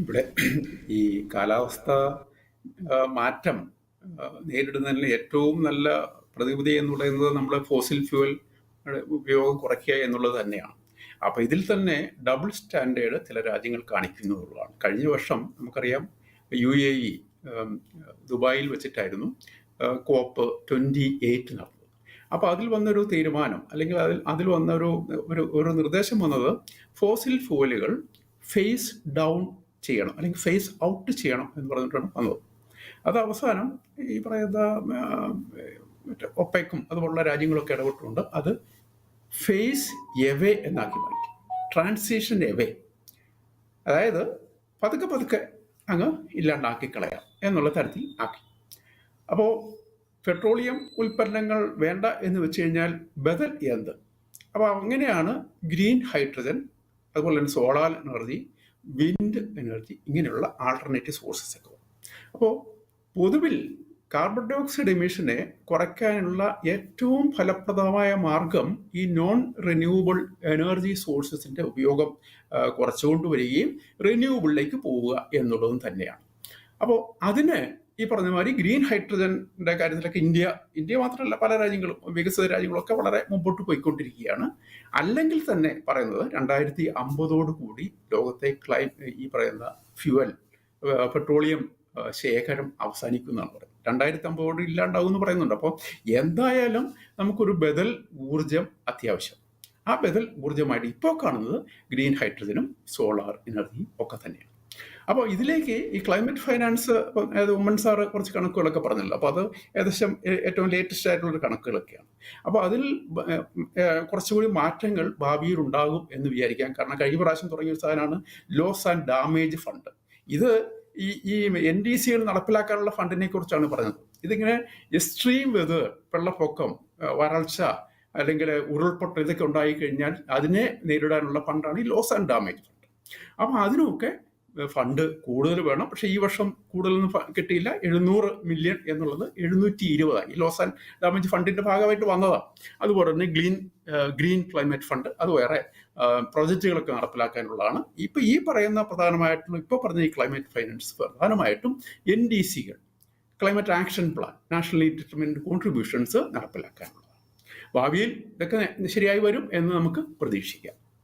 ഇവിടെ ഈ കാലാവസ്ഥ മാറ്റം നേരിടുന്നതിന് ഏറ്റവും നല്ല പ്രതിവിധി എന്ന് പറയുന്നത് നമ്മൾ ഫോസിൽ ഫ്യൂവൽ ഉപയോഗം കുറയ്ക്കുക എന്നുള്ളത് തന്നെയാണ്. അപ്പോൾ ഇതിൽ തന്നെ ഡബിൾ സ്റ്റാൻഡേർഡ് ചില രാജ്യങ്ങൾ കാണിക്കുന്നുള്ളതാണ്. കഴിഞ്ഞ വർഷം നമുക്കറിയാം UAE ദുബായിൽ വെച്ചിട്ടായിരുന്നു COP28 നടന്നത്. അപ്പോൾ അതിൽ വന്നൊരു തീരുമാനം, അല്ലെങ്കിൽ അതിൽ വന്ന ഒരു നിർദ്ദേശം വന്നത് ഫോസിൽ ഫ്യൂവലുകൾ ഫേസ് ഡൗൺ ചെയ്യണം, അല്ലെങ്കിൽ ഫേസ് ഔട്ട് ചെയ്യണം എന്ന് പറഞ്ഞിട്ടാണ് വന്നത്. അത് അവസാനം ഈ പറയുന്ന ഒപ്പേക്കും അതുപോലുള്ള രാജ്യങ്ങളൊക്കെ ഇടപെട്ടുകൊണ്ട് അത് ഫേസ് എവേ എന്നാക്കി മാറ്റി. ട്രാൻസിഷൻ എവേ, അതായത് പതുക്കെ അങ്ങ് ഇല്ലാണ്ടാക്കി കളയാം എന്നുള്ള തരത്തിൽ ആക്കി. അപ്പോൾ പെട്രോളിയം ഉൽപ്പന്നങ്ങൾ വേണ്ട എന്ന് വെച്ച് കഴിഞ്ഞാൽ ബദൽ എന്ത്? അപ്പോൾ അങ്ങനെയാണ് ഗ്രീൻ ഹൈഡ്രജൻ, അതുപോലെ തന്നെ സോളാർ എനർജി, വിൻഡ് എനർജി, ഇങ്ങനെയുള്ള ആൾട്ടർനേറ്റീവ് സോഴ്സസ് ഒക്കെ. അപ്പോൾ പൊതുവിൽ കാർബൺ ഡൈ ഓക്സൈഡ് എമിഷനെ കുറയ്ക്കാനുള്ള ഏറ്റവും ഫലപ്രദമായ മാർഗം ഈ നോൺ റിന്യൂവബിൾ എനർജി സോഴ്സസിൻ്റെ ഉപയോഗം കുറച്ചുകൊണ്ടുവരികയും റിന്യൂവബിളിലേക്ക് പോവുക എന്നുള്ളതും തന്നെയാണ്. അപ്പോൾ അതിന് ഈ പറഞ്ഞ മാതിരി ഗ്രീൻ ഹൈഡ്രജൻ്റെ കാര്യത്തിലൊക്കെ ഇന്ത്യ മാത്രമല്ല, പല രാജ്യങ്ങളും, വികസിത രാജ്യങ്ങളൊക്കെ വളരെ മുമ്പോട്ട് പോയിക്കൊണ്ടിരിക്കുകയാണ്. അല്ലെങ്കിൽ തന്നെ പറയുന്നത് 2050 കൂടി ലോകത്തെ ഈ പറയുന്ന ഫ്യൂവൽ പെട്രോളിയം ശേഖരം അവസാനിക്കുന്നതാണ് പറയുന്നത്. 2050 ഇല്ലാണ്ടാവും എന്ന് പറയുന്നുണ്ട്. അപ്പോൾ എന്തായാലും നമുക്കൊരു ബദൽ ഊർജം അത്യാവശ്യം. ആ ബദൽ ഊർജമായിട്ട് ഇപ്പോൾ കാണുന്നത് ഗ്രീൻ ഹൈഡ്രജനും സോളാർ എനർജിയും ഒക്കെ തന്നെയാണ്. അപ്പോൾ ഇതിലേക്ക് ഈ ക്ലൈമറ്റ് ഫൈനാൻസ്, ഉമ്മൻ സാറ് കുറച്ച് കണക്കുകളൊക്കെ പറഞ്ഞല്ലോ. അപ്പോൾ അത് ഏകദേശം ഏറ്റവും ലേറ്റസ്റ്റ് ആയിട്ടുള്ളൊരു കണക്കുകളൊക്കെയാണ്. അപ്പോൾ അതിൽ കുറച്ചുകൂടി മാറ്റങ്ങൾ ഭാവിയിൽ ഉണ്ടാകും എന്ന് വിചാരിക്കാം. കാരണം കഴിഞ്ഞ പ്രാവശ്യം തുടങ്ങിയ ഒരു സാധനമാണ് ലോസ് ആൻഡ് ഡാമേജ് ഫണ്ട്. ഇത് ഈ NDCകൾ നടപ്പിലാക്കാനുള്ള ഫണ്ടിനെ കുറിച്ചാണ് പറഞ്ഞത്. ഇതിങ്ങനെ എക്സ്ട്രീം വെതർ, വെള്ളപ്പൊക്കം, വരൾച്ച, അല്ലെങ്കിൽ ഉരുൾപൊട്ടൽ, ഇതൊക്കെ ഉണ്ടായി കഴിഞ്ഞാൽ അതിനെ നേരിടാനുള്ള ഫണ്ടാണ് ഈ ലോസ് ആൻഡ് ഡാമേജ് ഫണ്ട്. അപ്പോൾ അതിനുമൊക്കെ ഫണ്ട് കൂടുതൽ വേണം. പക്ഷേ ഈ വർഷം കൂടുതലൊന്നും കിട്ടിയില്ല. 700 മില്യൺ എന്നുള്ളത് 720 ഈ ലോസ് ആൻഡ് ഡാമേജ് ഫണ്ടിന്റെ ഭാഗമായിട്ട് വന്നതാണ്. അതുപോലെ തന്നെ ഗ്രീൻ ക്ലൈമറ്റ് ഫണ്ട്, അത് വേറെ പ്രോജക്റ്റുകളൊക്കെ നടപ്പിലാക്കാനുള്ളതാണ്. ഇപ്പോൾ ഈ പറയുന്ന പ്രധാനമായിട്ടുള്ള ഇപ്പോൾ പറഞ്ഞ ഈ ക്ലൈമറ്റ് ഫൈനാൻസ് പ്രധാനമായിട്ടും NDCകൾ, climate action plan, nationally determined contributions നടപ്പിലാക്കാനുള്ളതാണ്. ഭാവിയിൽ ഇതൊക്കെ ശരിയായി വരും എന്ന് നമുക്ക് പ്രതീക്ഷിക്കാം.